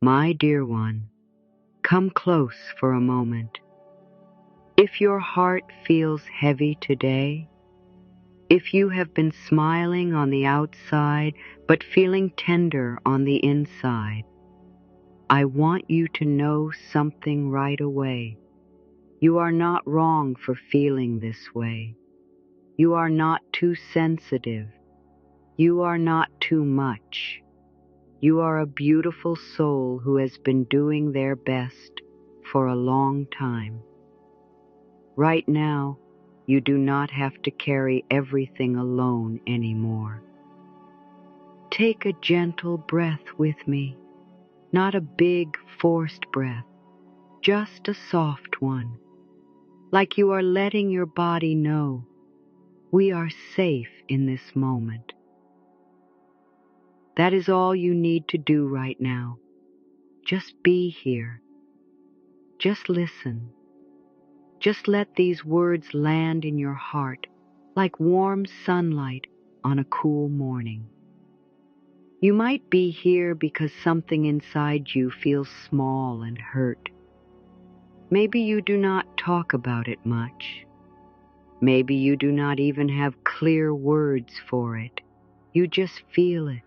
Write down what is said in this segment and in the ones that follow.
My dear one, come close for a moment. If your heart feels heavy today, if you have been smiling on the outside but feeling tender on the inside, I want you to know something right away. You are not wrong for feeling this way. You are not too sensitive. You are not too much. You are a beautiful soul who has been doing their best for a long time. Right now, you do not have to carry everything alone anymore. Take a gentle breath with me, not a big, forced breath, just a soft one, like you are letting your body know we are safe in this moment. That is all you need to do right now. Just be here. Just listen. Just let these words land in your heart like warm sunlight on a cool morning. You might be here because something inside you feels small and hurt. Maybe you do not talk about it much. Maybe you do not even have clear words for it. You just feel it.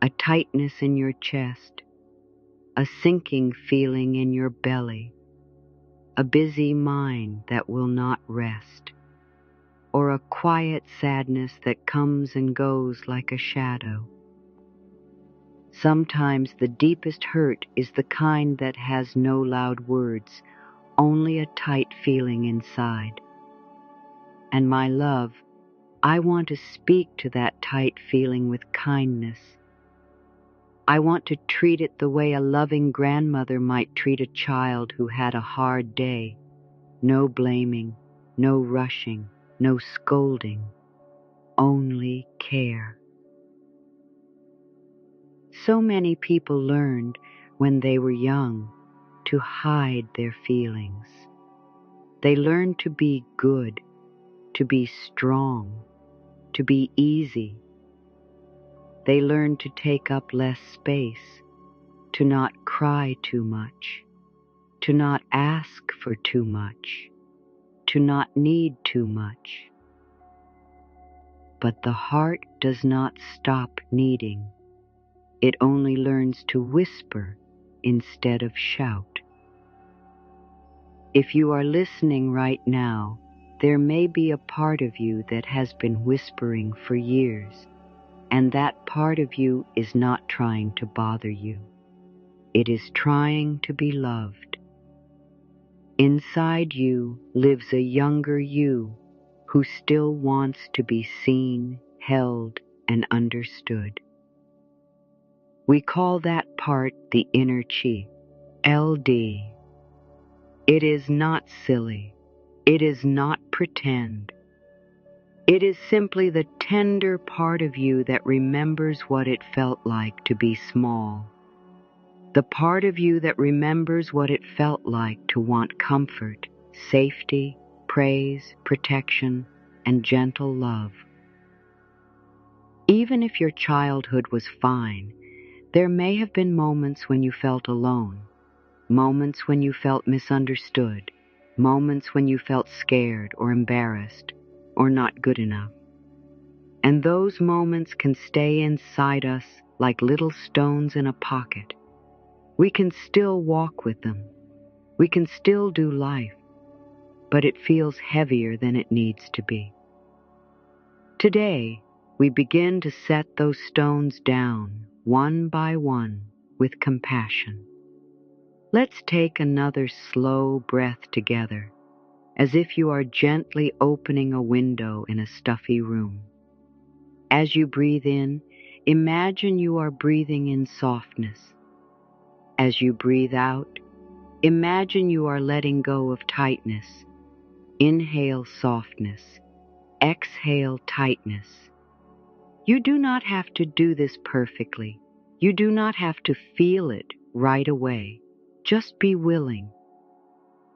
A tightness in your chest, a sinking feeling in your belly, a busy mind that will not rest, or a quiet sadness that comes and goes like a shadow. Sometimes the deepest hurt is the kind that has no loud words, only a tight feeling inside. And my love, I want to speak to that tight feeling with kindness. I want to treat it the way a loving grandmother might treat a child who had a hard day. No blaming, no rushing, no scolding, only care. So many people learned when they were young to hide their feelings. They learned to be good, to be strong, to be easy. They learned to take up less space, to not cry too much, to not ask for too much, to not need too much. But the heart does not stop needing. It only learns to whisper instead of shout. If you are listening right now, there may be a part of you that has been whispering for years, and that part of you is not trying to bother you. It is trying to be loved. Inside you lives a younger you who still wants to be seen, held, and understood. We call that part the inner chief, LD. It is not silly. It is not pretend. It is simply the tender part of you that remembers what it felt like to be small. The part of you that remembers what it felt like to want comfort, safety, praise, protection, and gentle love. Even if your childhood was fine, there may have been moments when you felt alone, moments when you felt misunderstood, moments when you felt scared or embarrassed or not good enough. And those moments can stay inside us like little stones in a pocket. We can still walk with them. We can still do life, but it feels heavier than it needs to be. Today, we begin to set those stones down one by one with compassion. Let's take another slow breath together, as if you are gently opening a window in a stuffy room. As you breathe in, imagine you are breathing in softness. As you breathe out, imagine you are letting go of tightness. Inhale softness. Exhale tightness. You do not have to do this perfectly. You do not have to feel it right away. Just be willing.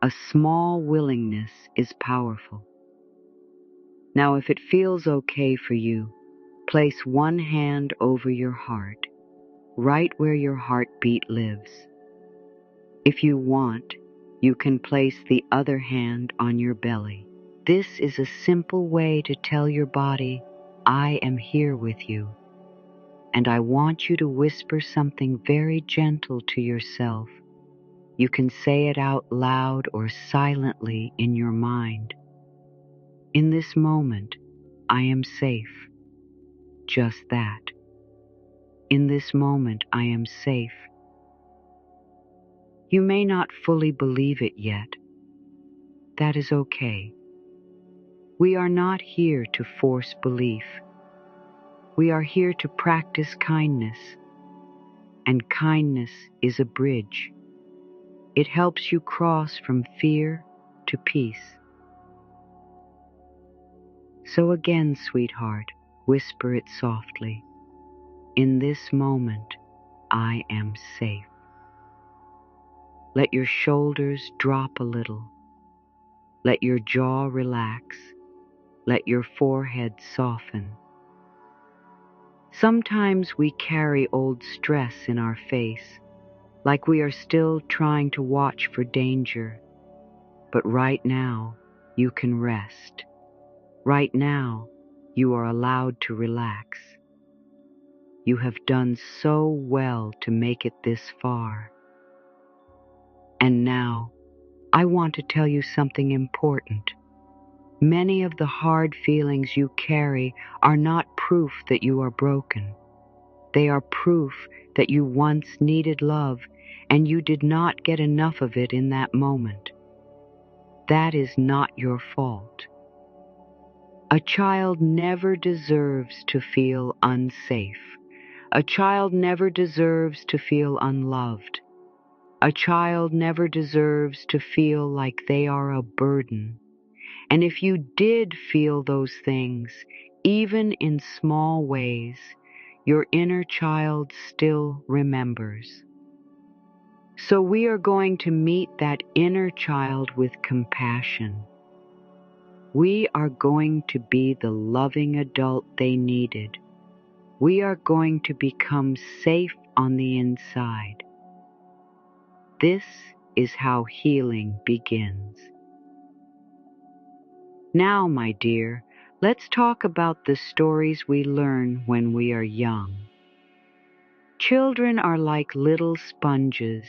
A small willingness is powerful. Now, if it feels okay for you, place one hand over your heart. right where your heartbeat lives. If you want, you can place the other hand on your belly. This is a simple way to tell your body, I am here with you. And I want you to whisper something very gentle to yourself. You can say it out loud or silently in your mind. In this moment, I am safe. Just that. In this moment, I am safe. You may not fully believe it yet. That is okay. We are not here to force belief. We are here to practice kindness. And kindness is a bridge. It helps you cross from fear to peace. So again, sweetheart, whisper it softly. In this moment, I am safe. Let your shoulders drop a little. Let your jaw relax. Let your forehead soften. Sometimes we carry old stress in our face, like we are still trying to watch for danger. But right now, you can rest. Right now, you are allowed to relax. You have done so well to make it this far. And now, I want to tell you something important. Many of the hard feelings you carry are not proof that you are broken. They are proof that you once needed love and you did not get enough of it in that moment. That is not your fault. A child never deserves to feel unsafe. A child never deserves to feel unloved. A child never deserves to feel like they are a burden. And if you did feel those things, even in small ways, your inner child still remembers. So we are going to meet that inner child with compassion. We are going to be the loving adult they needed. We are going to become safe on the inside. This is how healing begins. Now, my dear, let's talk about the stories we learn when we are young. Children are like little sponges.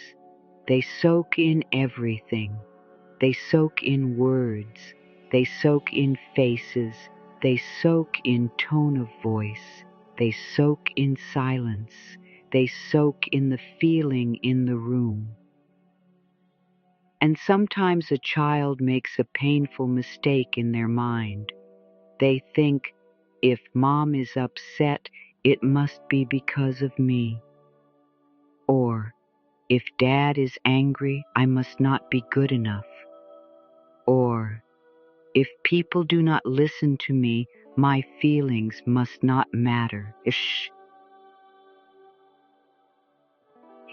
They soak in everything. They soak in words. They soak in faces. They soak in tone of voice. They soak in silence. They soak in the feeling in the room. And sometimes a child makes a painful mistake in their mind. They think, if mom is upset, it must be because of me. Or, if dad is angry, I must not be good enough. Or, if people do not listen to me, my feelings must not matter. Shh.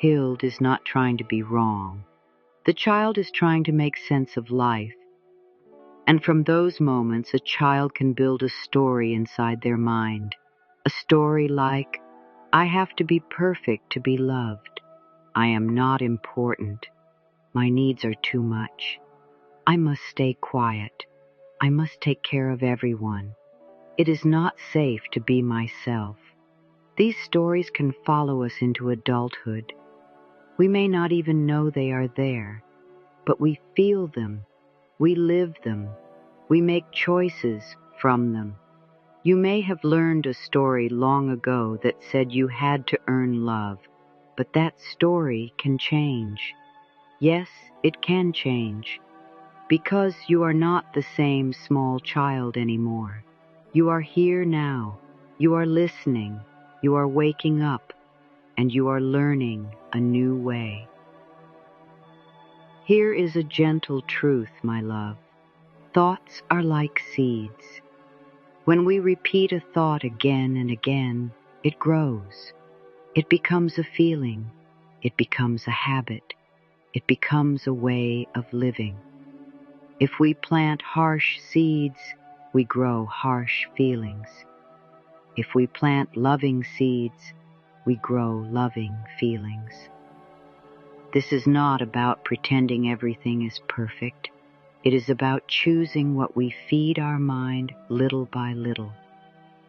Hild is not trying to be wrong. The child is trying to make sense of life. And from those moments, a child can build a story inside their mind. A story like, I have to be perfect to be loved. I am not important. My needs are too much. I must stay quiet. I must take care of everyone. It is not safe to be myself. These stories can follow us into adulthood. We may not even know they are there, but we feel them. We live them. We make choices from them. You may have learned a story long ago that said you had to earn love, but that story can change. Yes, it can change, because you are not the same small child anymore. You are here now. You are listening. You are waking up, and you are learning a new way. Here is a gentle truth, my love. Thoughts are like seeds. When we repeat a thought again and again, it grows. It becomes a feeling. It becomes a habit. It becomes a way of living. If we plant harsh seeds, we grow harsh feelings. If we plant loving seeds, we grow loving feelings. This is not about pretending everything is perfect. It is about choosing what we feed our mind little by little.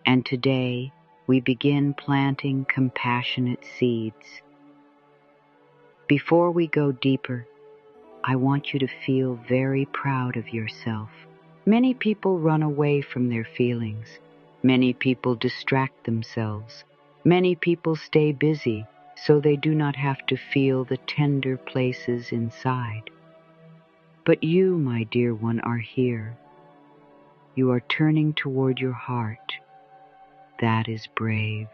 And today, we begin planting compassionate seeds. Before we go deeper, I want you to feel very proud of yourself. Many people run away from their feelings. Many people distract themselves. Many people stay busy so they do not have to feel the tender places inside. But you, my dear one, are here. You are turning toward your heart. That is brave.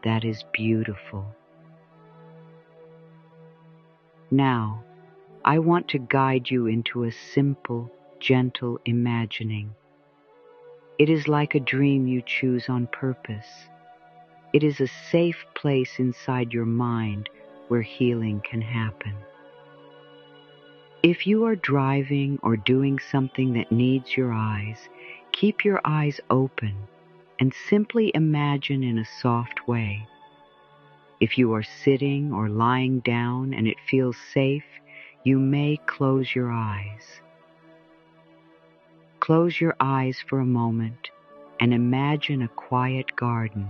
That is beautiful. Now, I want to guide you into a simple, gentle imagining. It is like a dream you choose on purpose. It is a safe place inside your mind where healing can happen. If you are driving or doing something that needs your eyes, keep your eyes open and simply imagine in a soft way. If you are sitting or lying down and it feels safe, you may close your eyes. Close your eyes for a moment and imagine a quiet garden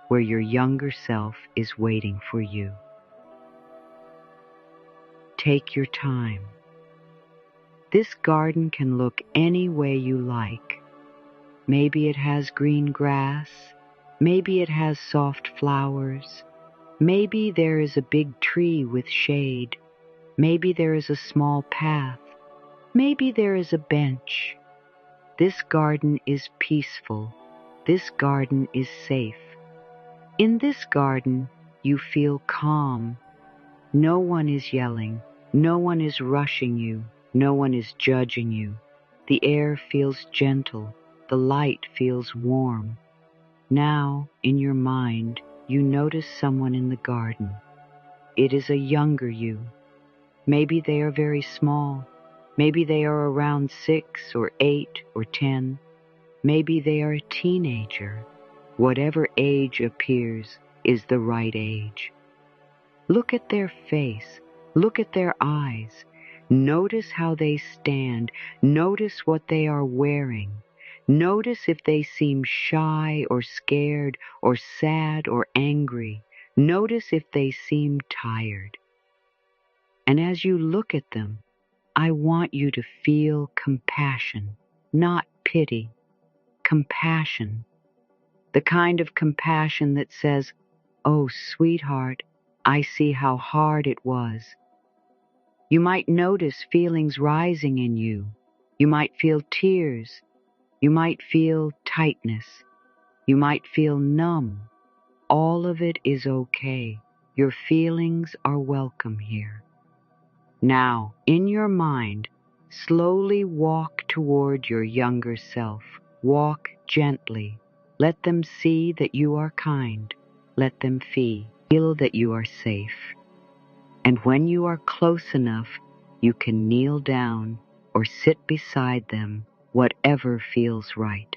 where your younger self is waiting for you. Take your time. This garden can look any way you like. Maybe it has green grass. Maybe it has soft flowers. Maybe there is a big tree with shade. Maybe there is a small path. Maybe there is a bench. This garden is peaceful. This garden is safe. In this garden, you feel calm. No one is yelling. No one is rushing you. No one is judging you. The air feels gentle. The light feels warm. Now, in your mind, you notice someone in the garden. It is a younger you. Maybe they are very small. Maybe they are around 6 or 8 or 10. Maybe they are a teenager. Whatever age appears is the right age. Look at their face. Look at their eyes. Notice how they stand. Notice what they are wearing. Notice if they seem shy or scared or sad or angry. Notice if they seem tired. And as you look at them, I want you to feel compassion, not pity. Compassion. The kind of compassion that says, "Oh, sweetheart, I see how hard it was." You might notice feelings rising in you. You might feel tears. You might feel tightness. You might feel numb. All of it is okay. Your feelings are welcome here. Now, in your mind, slowly walk toward your younger self. Walk gently. Let them see that you are kind. Let them feel that you are safe. And when you are close enough, you can kneel down or sit beside them, whatever feels right.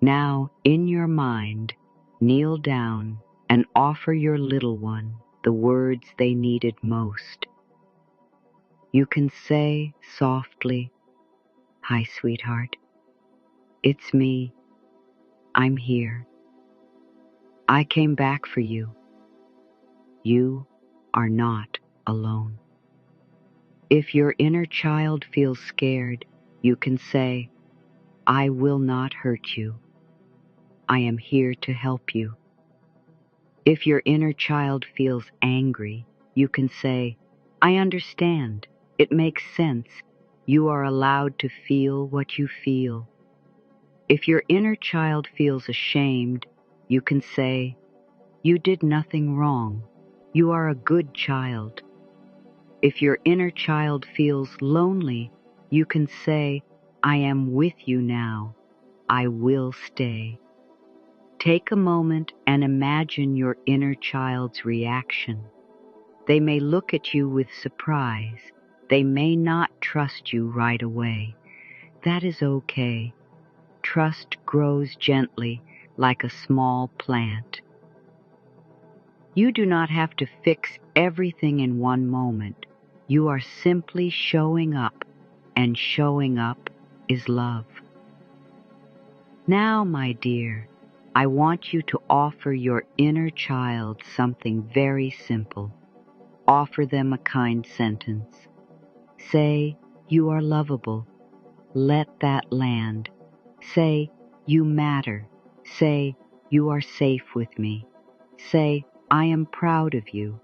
Now, in your mind, kneel down and offer your little one the words they needed most. You can say softly, "Hi, sweetheart. It's me. I'm here. I came back for you. You are not alone." If your inner child feels scared, you can say, "I will not hurt you. I am here to help you." If your inner child feels angry, you can say, "I understand. It makes sense. You are allowed to feel what you feel." If your inner child feels ashamed, you can say, "You did nothing wrong. You are a good child." If your inner child feels lonely, you can say, "I am with you now. I will stay." Take a moment and imagine your inner child's reaction. They may look at you with surprise. They may not trust you right away. That is okay. Trust grows gently like a small plant. You do not have to fix everything in one moment. You are simply showing up, and showing up is love. Now, my dear, I want you to offer your inner child something very simple. Offer them a kind sentence. Say, "You are lovable." Let that land. Say, "You matter." Say, "You are safe with me." Say, "I am proud of you."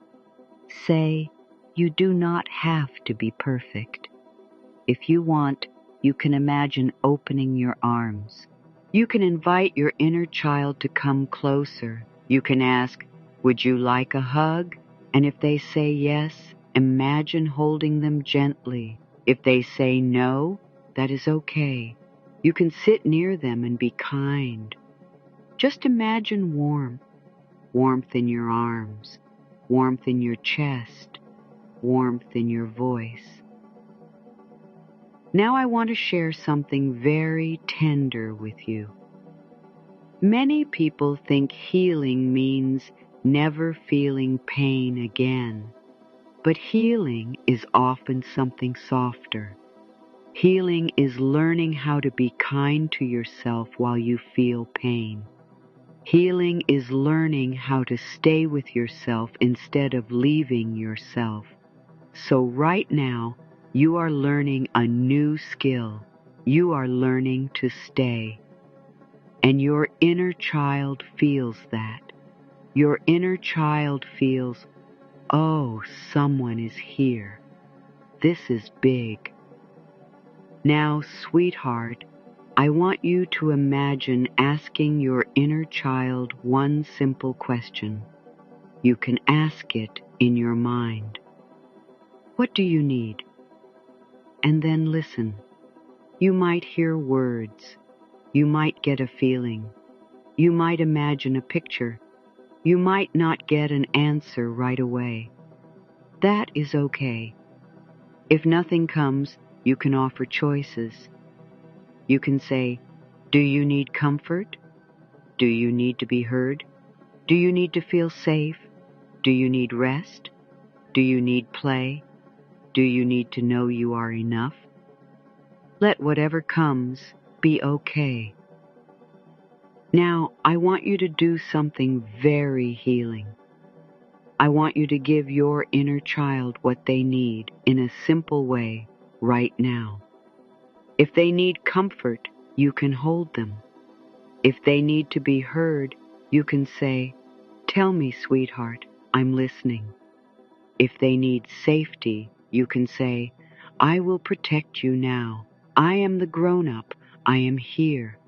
Say, "You do not have to be perfect." If you want, you can imagine opening your arms. You can invite your inner child to come closer. You can ask, "Would you like a hug?" And if they say yes, imagine holding them gently. If they say no, that is okay. You can sit near them and be kind. Just imagine warmth, warmth in your arms, warmth in your chest, warmth in your voice. Now I want to share something very tender with you. Many people think healing means never feeling pain again, but healing is often something softer. Healing is learning how to be kind to yourself while you feel pain. Healing is learning how to stay with yourself instead of leaving yourself. So right now, you are learning a new skill. You are learning to stay. And your inner child feels that. Your inner child feels, "Oh, someone is here. This is big." Now, sweetheart, I want you to imagine asking your inner child one simple question. You can ask it in your mind. "What do you need?" And then listen. You might hear words. You might get a feeling. You might imagine a picture. You might not get an answer right away. That is okay. If nothing comes, you can offer choices. You can say, "Do you need comfort? Do you need to be heard? Do you need to feel safe? Do you need rest? Do you need play? Do you need to know you are enough?" Let whatever comes be okay. Now, I want you to do something very healing. I want you to give your inner child what they need in a simple way right now. If they need comfort, you can hold them. If they need to be heard, you can say, "Tell me, sweetheart, I'm listening." If they need safety, you can say, "I will protect you now. I am the grown-up. I am here."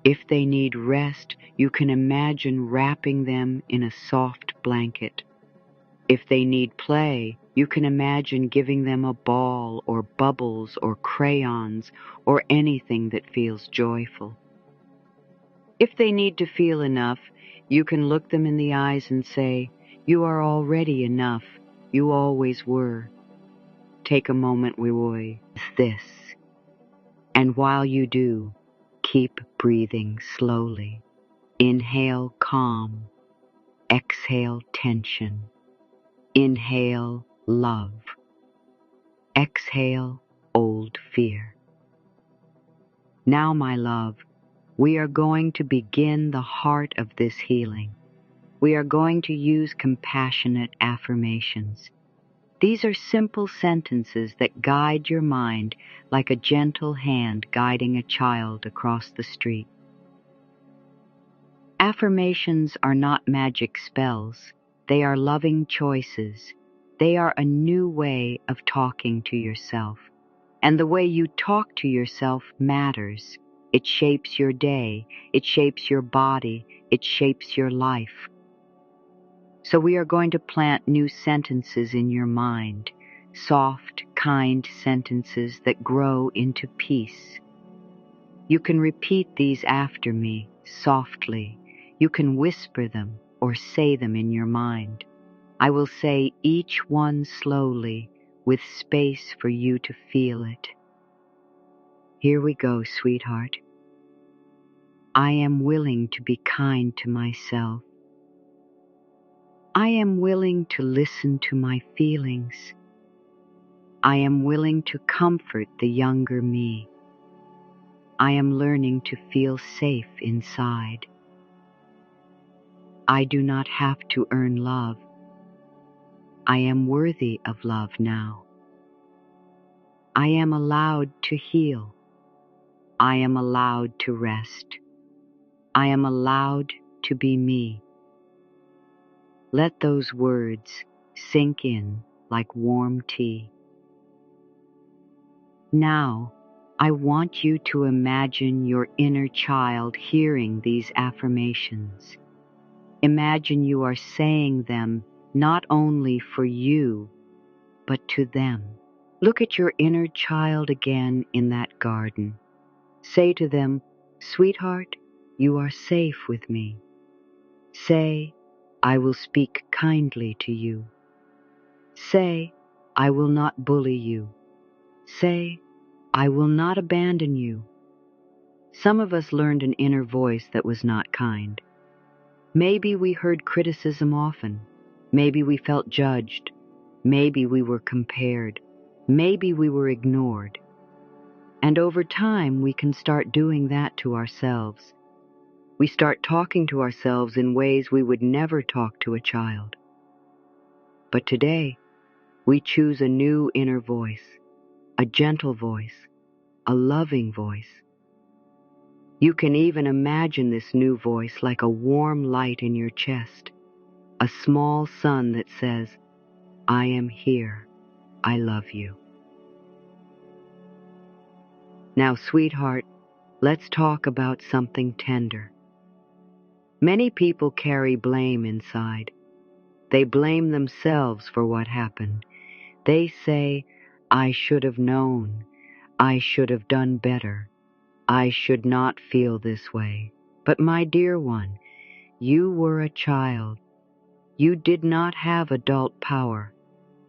If they need rest, you can imagine wrapping them in a soft blanket. If they need play, you can imagine giving them a ball or bubbles or crayons or anything that feels joyful. If they need to feel enough, you can look them in the eyes and say, "You are already enough. You always were." Take a moment with this. And while you do, keep breathing slowly. Inhale calm. Exhale tension. Inhale love. Exhale old fear. Now, my love, we are going to begin the heart of this healing. We are going to use compassionate affirmations. These are simple sentences that guide your mind like a gentle hand guiding a child across the street. Affirmations are not magic spells. They are loving choices. They are a new way of talking to yourself. And the way you talk to yourself matters. It shapes your day. It shapes your body. It shapes your life. So we are going to plant new sentences in your mind, soft, kind sentences that grow into peace. You can repeat these after me, softly. You can whisper them or say them in your mind. I will say each one slowly, with space for you to feel it. Here we go, sweetheart. I am willing to be kind to myself. I am willing to listen to my feelings. I am willing to comfort the younger me. I am learning to feel safe inside. I do not have to earn love. I am worthy of love now. I am allowed to heal. I am allowed to rest. I am allowed to be me. Let those words sink in like warm tea. Now, I want you to imagine your inner child hearing these affirmations. Imagine you are saying them not only for you, but to them. Look at your inner child again in that garden. Say to them, "Sweetheart, you are safe with me." Say, "I will speak kindly to you." Say, "I will not bully you." Say, "I will not abandon you." Some of us learned an inner voice that was not kind. Maybe we heard criticism often. Maybe we felt judged. Maybe we were compared. Maybe we were ignored. And over time, we can start doing that to ourselves. We start talking to ourselves in ways we would never talk to a child. But today, we choose a new inner voice, a gentle voice, a loving voice. You can even imagine this new voice like a warm light in your chest, a small sun that says, "I am here. I love you." Now, sweetheart, let's talk about something tender. Many people carry blame inside. They blame themselves for what happened. They say, "I should have known. I should have done better. I should not feel this way." But my dear one, you were a child. You did not have adult power.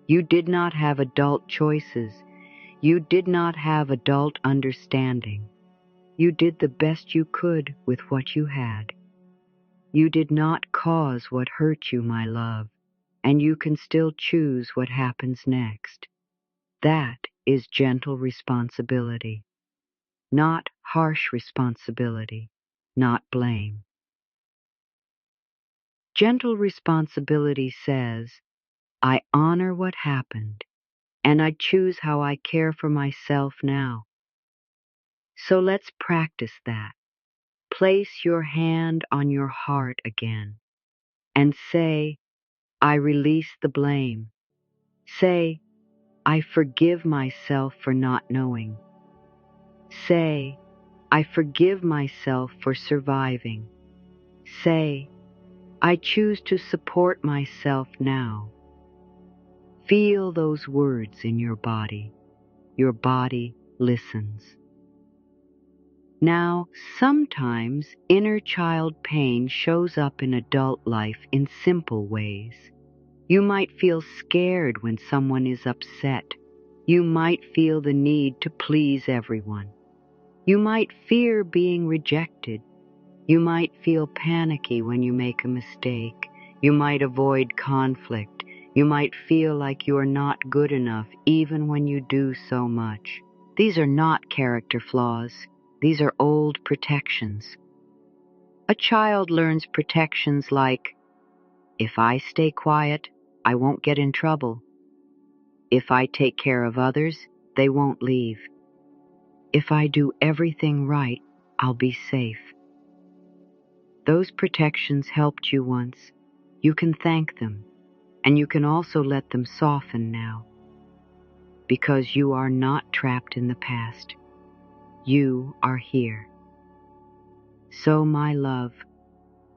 You did not have adult choices. You did not have adult understanding. You did the best you could with what you had. You did not cause what hurt you, my love, and you can still choose what happens next. That is gentle responsibility, not harsh responsibility, not blame. Gentle responsibility says, "I honor what happened, and I choose how I care for myself now." So let's practice that. Place your hand on your heart again and say, "I release the blame." Say, "I forgive myself for not knowing." Say, "I forgive myself for surviving." Say, "I choose to support myself now." Feel those words in your body. Your body listens. Now, sometimes inner child pain shows up in adult life in simple ways. You might feel scared when someone is upset. You might feel the need to please everyone. You might fear being rejected. You might feel panicky when you make a mistake. You might avoid conflict. You might feel like you are not good enough even when you do so much. These are not character flaws. These are old protections. A child learns protections like, if I stay quiet, I won't get in trouble. If I take care of others, they won't leave. If I do everything right, I'll be safe. Those protections helped you once. You can thank them, and you can also let them soften now. Because you are not trapped in the past. You are here. So, my love,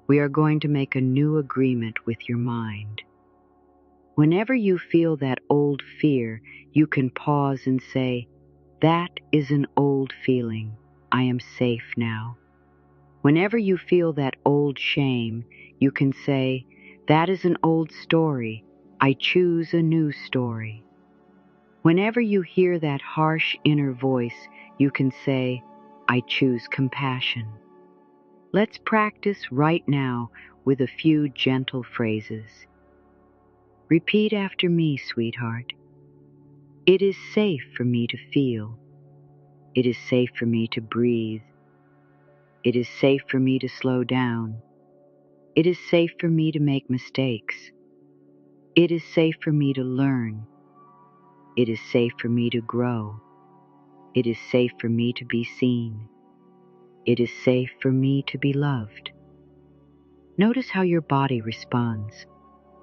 we are going to make a new agreement with your mind. Whenever you feel that old fear, you can pause and say, "That is an old feeling. I am safe now." Whenever you feel that old shame, you can say, "That is an old story. I choose a new story." Whenever you hear that harsh inner voice, you can say, "I choose compassion." Let's practice right now with a few gentle phrases. Repeat after me, sweetheart. It is safe for me to feel. It is safe for me to breathe. It is safe for me to slow down. It is safe for me to make mistakes. It is safe for me to learn. It is safe for me to grow. It is safe for me to be seen. It is safe for me to be loved. Notice how your body responds.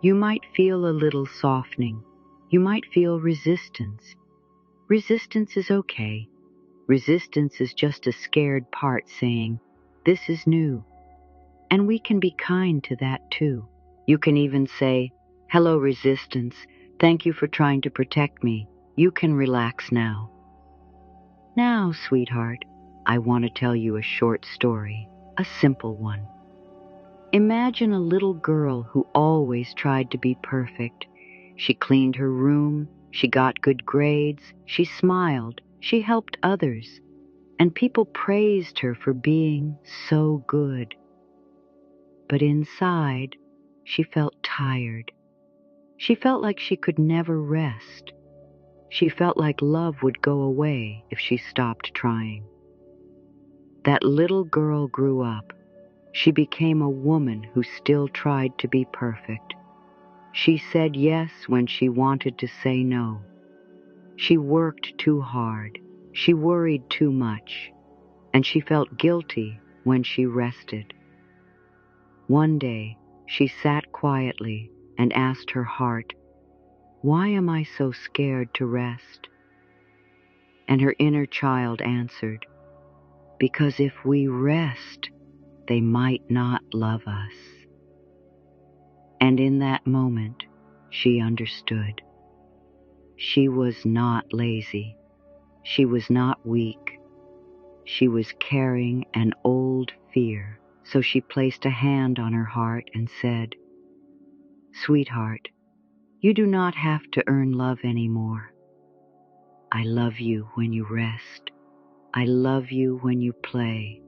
You might feel a little softening. You might feel resistance. Resistance is okay. Resistance is just a scared part saying, "This is new." And we can be kind to that too. You can even say, "Hello, resistance. Thank you for trying to protect me. You can relax now." Now, sweetheart, I want to tell you a short story, a simple one. Imagine a little girl who always tried to be perfect. She cleaned her room, she got good grades, she smiled, she helped others, and people praised her for being so good. But inside, she felt tired. She felt like she could never rest. She felt like love would go away if she stopped trying. That little girl grew up. She became a woman who still tried to be perfect. She said yes when she wanted to say no. She worked too hard. She worried too much. And she felt guilty when she rested. One day, she sat quietly and asked her heart, "Why am I so scared to rest?" And her inner child answered, "Because if we rest, they might not love us." And in that moment, she understood. She was not lazy. She was not weak. She was carrying an old fear. So she placed a hand on her heart and said, "Sweetheart, you do not have to earn love anymore. I love you when you rest. I love you when you play.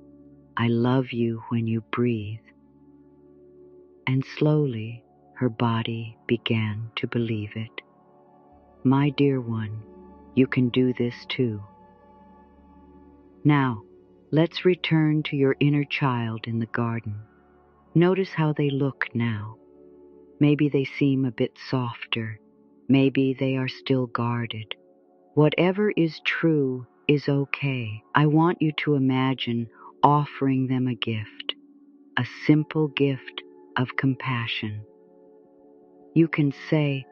I love you when you breathe." And slowly her body began to believe it. My dear one, you can do this too. Now, let's return to your inner child in the garden. Notice how they look now. Maybe they seem a bit softer. Maybe they are still guarded. Whatever is true is okay. I want you to imagine offering them a gift, a simple gift of compassion. You can say,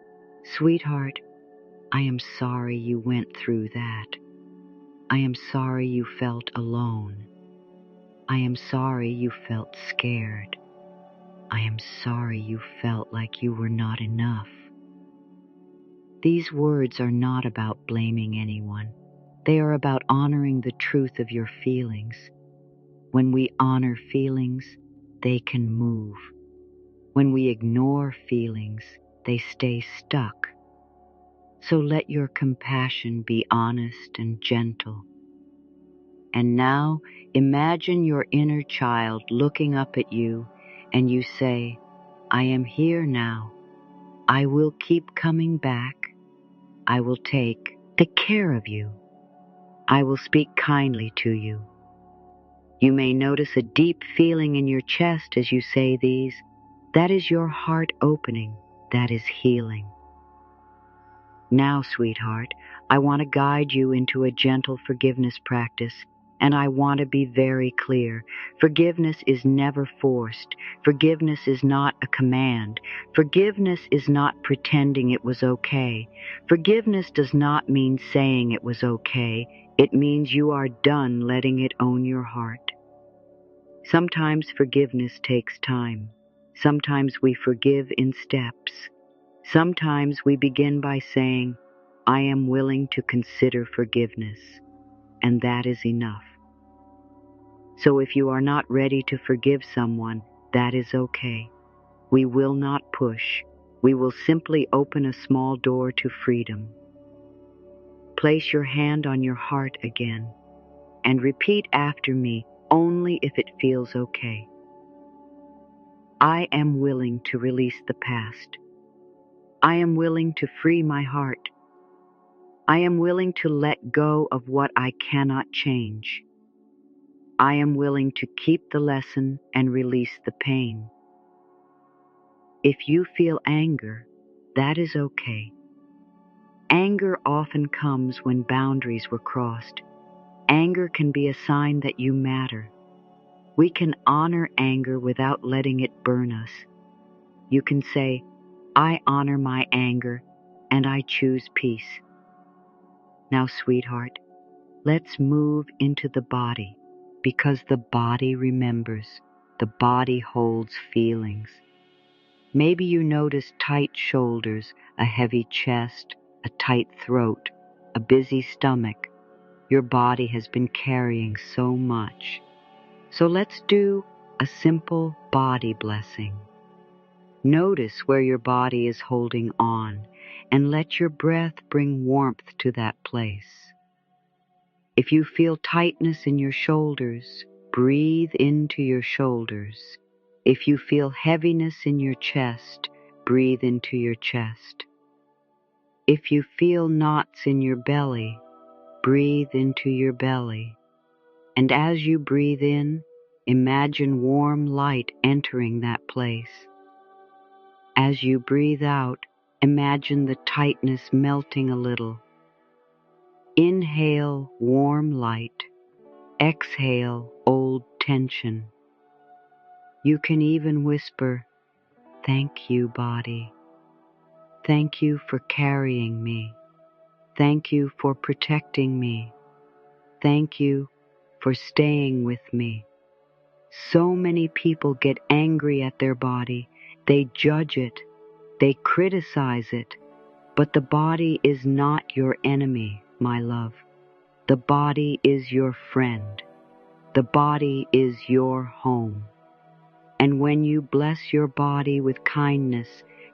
"Sweetheart, I am sorry you went through that. I am sorry you felt alone. I am sorry you felt scared. I am sorry you felt like you were not enough." These words are not about blaming anyone. They are about honoring the truth of your feelings. When we honor feelings, they can move. When we ignore feelings, they stay stuck. So let your compassion be honest and gentle. And now imagine your inner child looking up at you, and you say, "I am here now. I will keep coming back. I will take care of you. I will speak kindly to you." You may notice a deep feeling in your chest as you say these. That is your heart opening. That is healing. Now, sweetheart, I want to guide you into a gentle forgiveness practice, and I want to be very clear. Forgiveness is never forced. Forgiveness is not a command. Forgiveness is not pretending it was okay. Forgiveness does not mean saying it was okay. It means you are done letting it own your heart. Sometimes forgiveness takes time. Sometimes we forgive in steps. Sometimes we begin by saying, "I am willing to consider forgiveness," and that is enough. So if you are not ready to forgive someone, that is okay. We will not push. We will simply open a small door to freedom. Place your hand on your heart again and repeat after me only if it feels okay. I am willing to release the past. I am willing to free my heart. I am willing to let go of what I cannot change. I am willing to keep the lesson and release the pain. If you feel anger, that is okay. Anger often comes when boundaries were crossed. Anger can be a sign that you matter. We can honor anger without letting it burn us. You can say, I honor my anger and I choose peace. Now, sweetheart, let's move into the body, because the body remembers. The body holds feelings. Maybe you notice tight shoulders, a heavy chest, a tight throat, a busy stomach. Your body has been carrying so much. So let's do a simple body blessing. Notice where your body is holding on, and let your breath bring warmth to that place. If you feel tightness in your shoulders, breathe into your shoulders. If you feel heaviness in your chest, breathe into your chest. If you feel knots in your belly, breathe into your belly. And as you breathe in, imagine warm light entering that place. As you breathe out, imagine the tightness melting a little. Inhale warm light. Exhale old tension. You can even whisper, thank you, body. Thank you for carrying me. Thank you for protecting me. Thank you for staying with me. So many people get angry at their body. They judge it. They criticize it. But the body is not your enemy, my love. The body is your friend. The body is your home. And when you bless your body with kindness,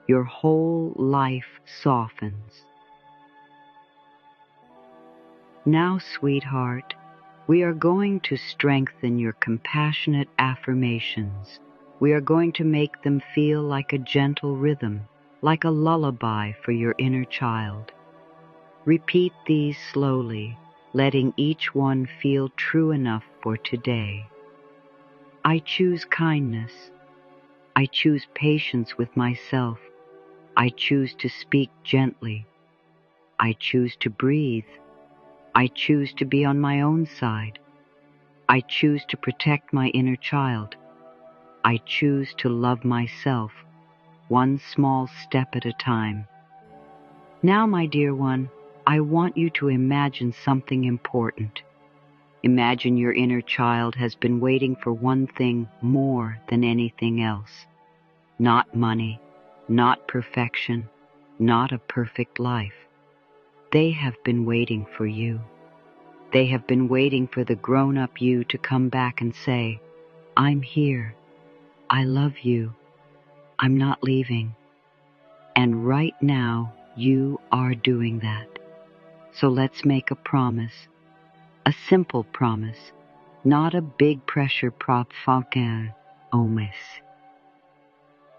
your whole life softens. Now, sweetheart, we are going to strengthen your compassionate affirmations. We are going to make them feel like a gentle rhythm, like a lullaby for your inner child. Repeat these slowly, letting each one feel true enough for today. I choose kindness. I choose patience with myself. I choose to speak gently. I choose to breathe. I choose to be on my own side. I choose to protect my inner child. I choose to love myself, one small step at a time. Now, my dear one, I want you to imagine something important. Imagine your inner child has been waiting for one thing more than anything else. Not money, not perfection, not a perfect life. They have been waiting for you. They have been waiting for the grown-up you to come back and say, I'm here. I love you. I'm not leaving. And right now, you are doing that. So let's make a promise. A simple promise, not a big pressure propaganda omis.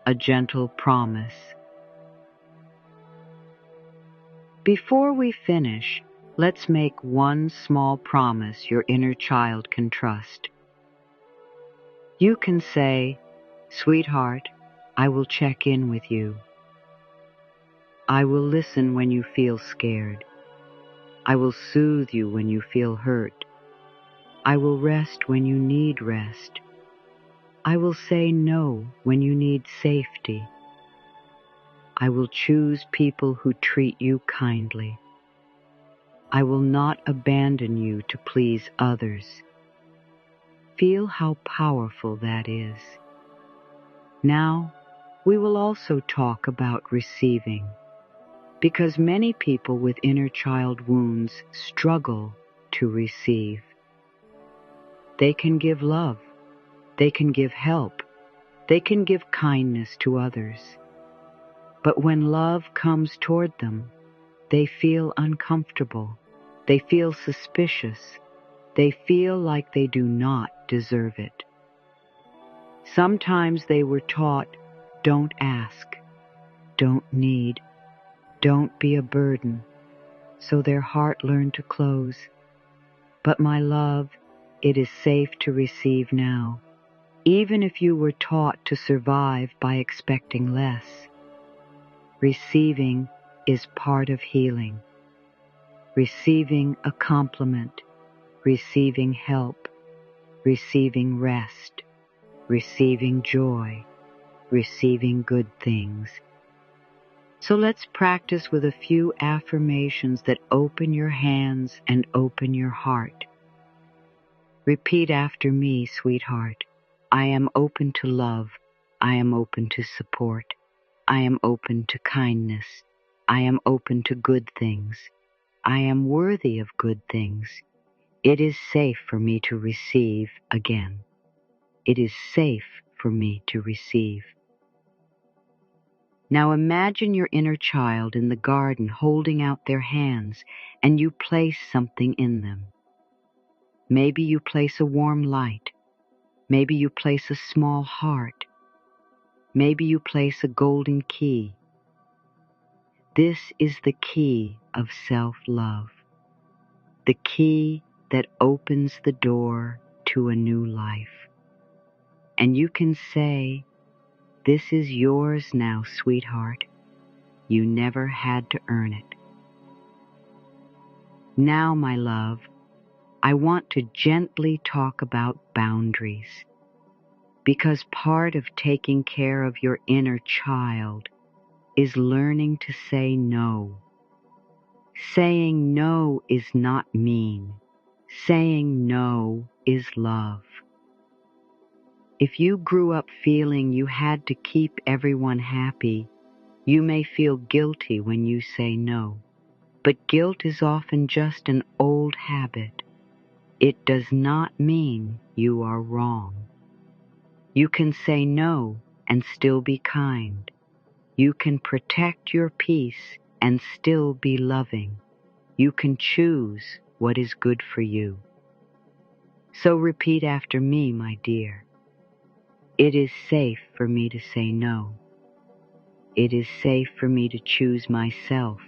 A gentle promise. Before we finish, let's make one small promise your inner child can trust. You can say, sweetheart, I will check in with you. I will listen when you feel scared. I will soothe you when you feel hurt. I will rest when you need rest. I will say no when you need safety. I will choose people who treat you kindly. I will not abandon you to please others. Feel how powerful that is. Now, we will also talk about receiving, because many people with inner child wounds struggle to receive. They can give love. They can give help. They can give kindness to others. But when love comes toward them, they feel uncomfortable. They feel suspicious. They feel like they do not deserve it. Sometimes they were taught, don't ask, don't need, Don't be a burden, so their heart learn to close. But my love, it is safe to receive now, even if you were taught to survive by expecting less. Receiving is part of healing. Receiving a compliment, receiving help, receiving rest, receiving joy, receiving good things. So let's practice with a few affirmations that open your hands and open your heart. Repeat after me, sweetheart. I am open to love. I am open to support. I am open to kindness. I am open to good things. I am worthy of good things. It is safe for me to receive again. It is safe for me to receive. Now imagine your inner child in the garden holding out their hands, and you place something in them. Maybe you place a warm light. Maybe you place a small heart. Maybe you place a golden key. This is the key of self-love, the key that opens the door to a new life. And you can say, "This is yours now, sweetheart. You never had to earn it." Now, my love, I want to gently talk about boundaries, because part of taking care of your inner child is learning to say no. Saying no is not mean. Saying no is love. If you grew up feeling you had to keep everyone happy, you may feel guilty when you say no. But guilt is often just an old habit. It does not mean you are wrong. You can say no and still be kind. You can protect your peace and still be loving. You can choose what is good for you. So repeat after me, my dear. It is safe for me to say no. It is safe for me to choose myself.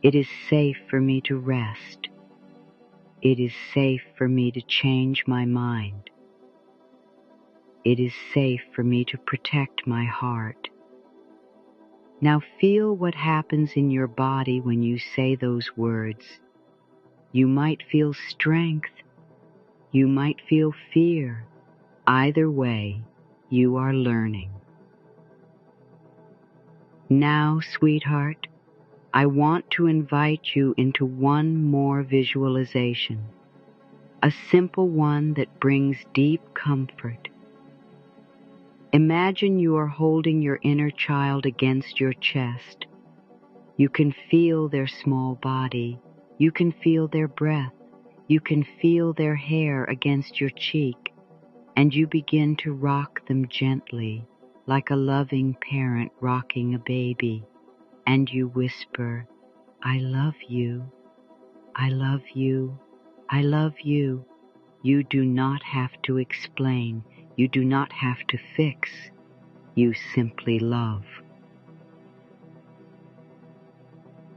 It is safe for me to rest. It is safe for me to change my mind. It is safe for me to protect my heart. Now feel what happens in your body when you say those words. You might feel strength. You might feel fear. Either way, you are learning. Now, sweetheart, I want to invite you into one more visualization, a simple one that brings deep comfort. Imagine you are holding your inner child against your chest. You can feel their small body. You can feel their breath. You can feel their hair against your cheek, and you begin to rock them gently, like a loving parent rocking a baby, and you whisper, "I love you, I love you, I love you." You do not have to explain. You do not have to fix. You simply love.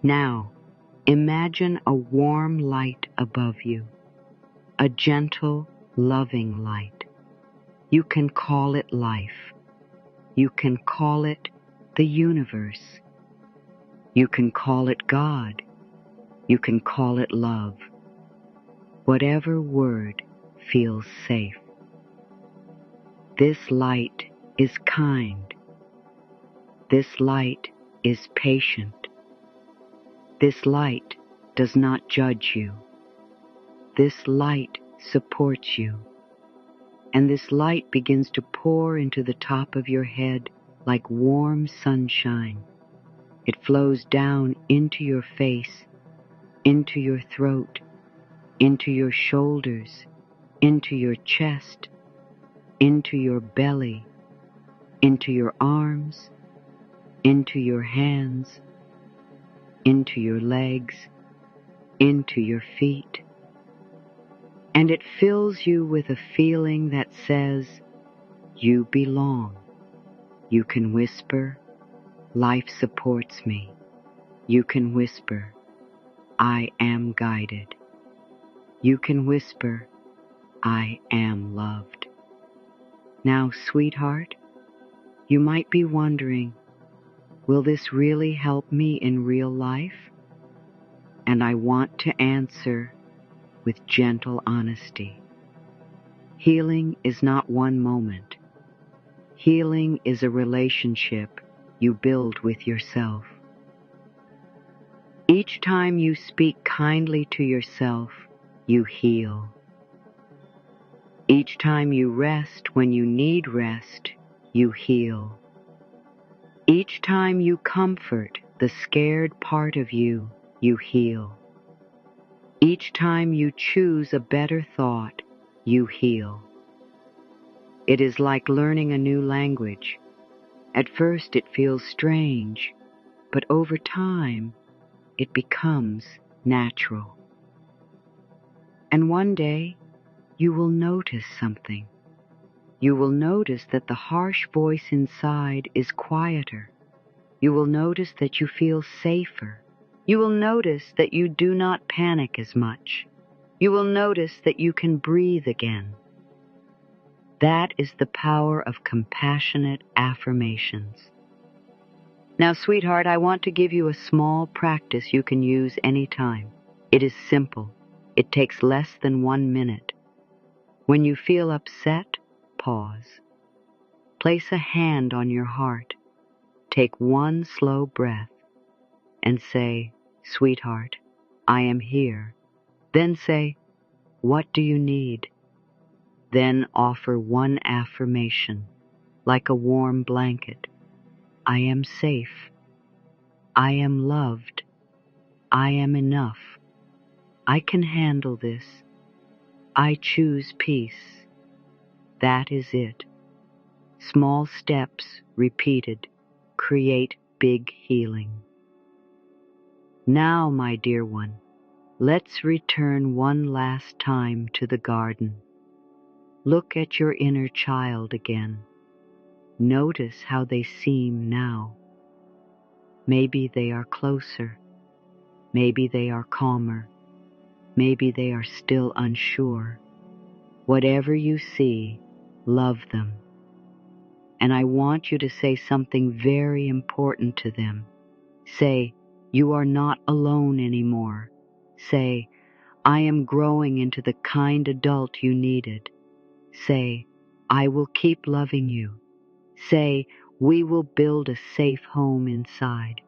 Now, imagine a warm light above you, a gentle, loving light. You can call it life. You can call it the universe. You can call it God. You can call it love. Whatever word feels safe. This light is kind. This light is patient. This light does not judge you. This light supports you. And this light begins to pour into the top of your head like warm sunshine. It flows down into your face, into your throat, into your shoulders, into your chest, into your belly, into your arms, into your hands, into your legs, into your feet. And it fills you with a feeling that says, you belong. You can whisper, life supports me. You can whisper, I am guided. You can whisper, I am loved. Now, sweetheart, you might be wondering, will this really help me in real life? And I want to answer with gentle honesty. Healing is not one moment. Healing is a relationship you build with yourself. Each time you speak kindly to yourself, you heal. Each time you rest when you need rest, you heal. Each time you comfort the scared part of you, you heal. Each time you choose a better thought, you heal. It is like learning a new language. At first it feels strange, but over time it becomes natural. And one day you will notice something. You will notice that the harsh voice inside is quieter. You will notice that you feel safer. You will notice that you do not panic as much. You will notice that you can breathe again. That is the power of compassionate affirmations. Now, sweetheart, I want to give you a small practice you can use anytime. It is simple. It takes less than 1 minute. When you feel upset, pause. Place a hand on your heart. Take one slow breath and say, sweetheart, I am here. Then say, what do you need? Then offer one affirmation, like a warm blanket. I am safe. I am loved. I am enough. I can handle this. I choose peace. That is it. Small steps, repeated, create big healing. Now, my dear one, let's return one last time to the garden. Look at your inner child again. Notice how they seem now. Maybe they are closer. Maybe they are calmer. Maybe they are still unsure. Whatever you see, love them. And I want you to say something very important to them. Say, you are not alone anymore. Say, I am growing into the kind adult you needed. Say, I will keep loving you. Say, we will build a safe home inside.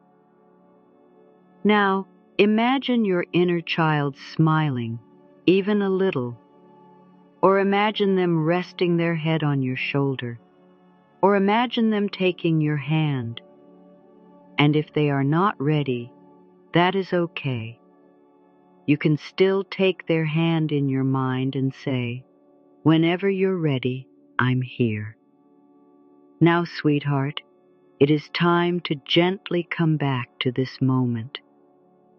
Now, imagine your inner child smiling, even a little. Or imagine them resting their head on your shoulder. Or imagine them taking your hand. And if they are not ready, that is okay. You can still take their hand in your mind and say, whenever you're ready, I'm here. Now, sweetheart, it is time to gently come back to this moment.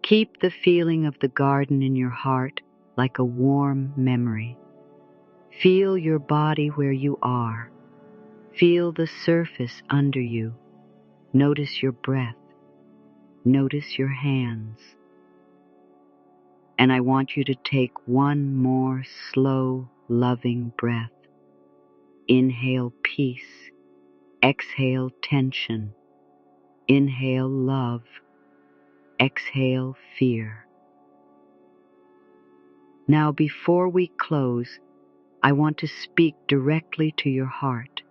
Keep the feeling of the garden in your heart like a warm memory. Feel your body where you are. Feel the surface under you. Notice your breath. Notice your hands. And I want you to take one more slow, loving breath. Inhale peace. Exhale tension. Inhale love. Exhale fear. Now, before we close, I want to speak directly to your heart.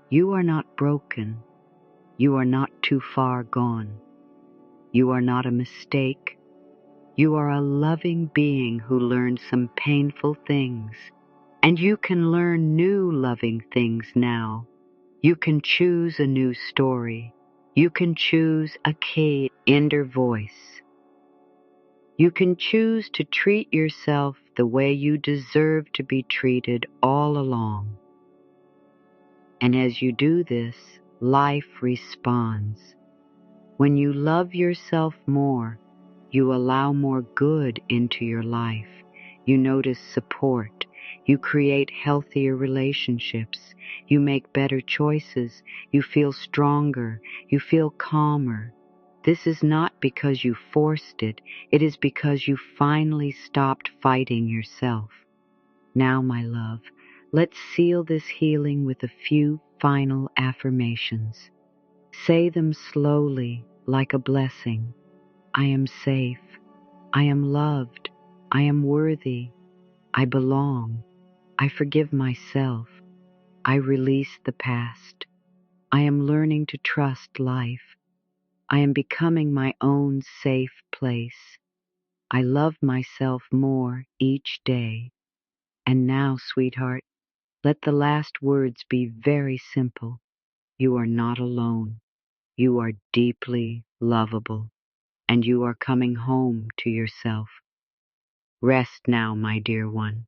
You are not broken. You are not too far gone. You are not a mistake. You are a loving being who learned some painful things, and you can learn new loving things now. You can choose a new story. You can choose a key inner voice. You can choose to treat yourself the way you deserve to be treated all along. And as you do this, life responds. When you love yourself more, you allow more good into your life. You notice support. You create healthier relationships. You make better choices. You feel stronger. You feel calmer. This is not because you forced it. It is because you finally stopped fighting yourself. Now, my love, let's seal this healing with a few final affirmations. Say them slowly, like a blessing. I am safe. I am loved. I am worthy. I belong. I forgive myself. I release the past. I am learning to trust life. I am becoming my own safe place. I love myself more each day. And now, sweetheart, let the last words be very simple. You are not alone. You are deeply lovable, and you are coming home to yourself. Rest now, my dear one.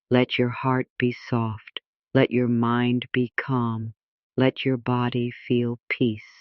Let your heart be soft. Let your mind be calm. Let your body feel peace.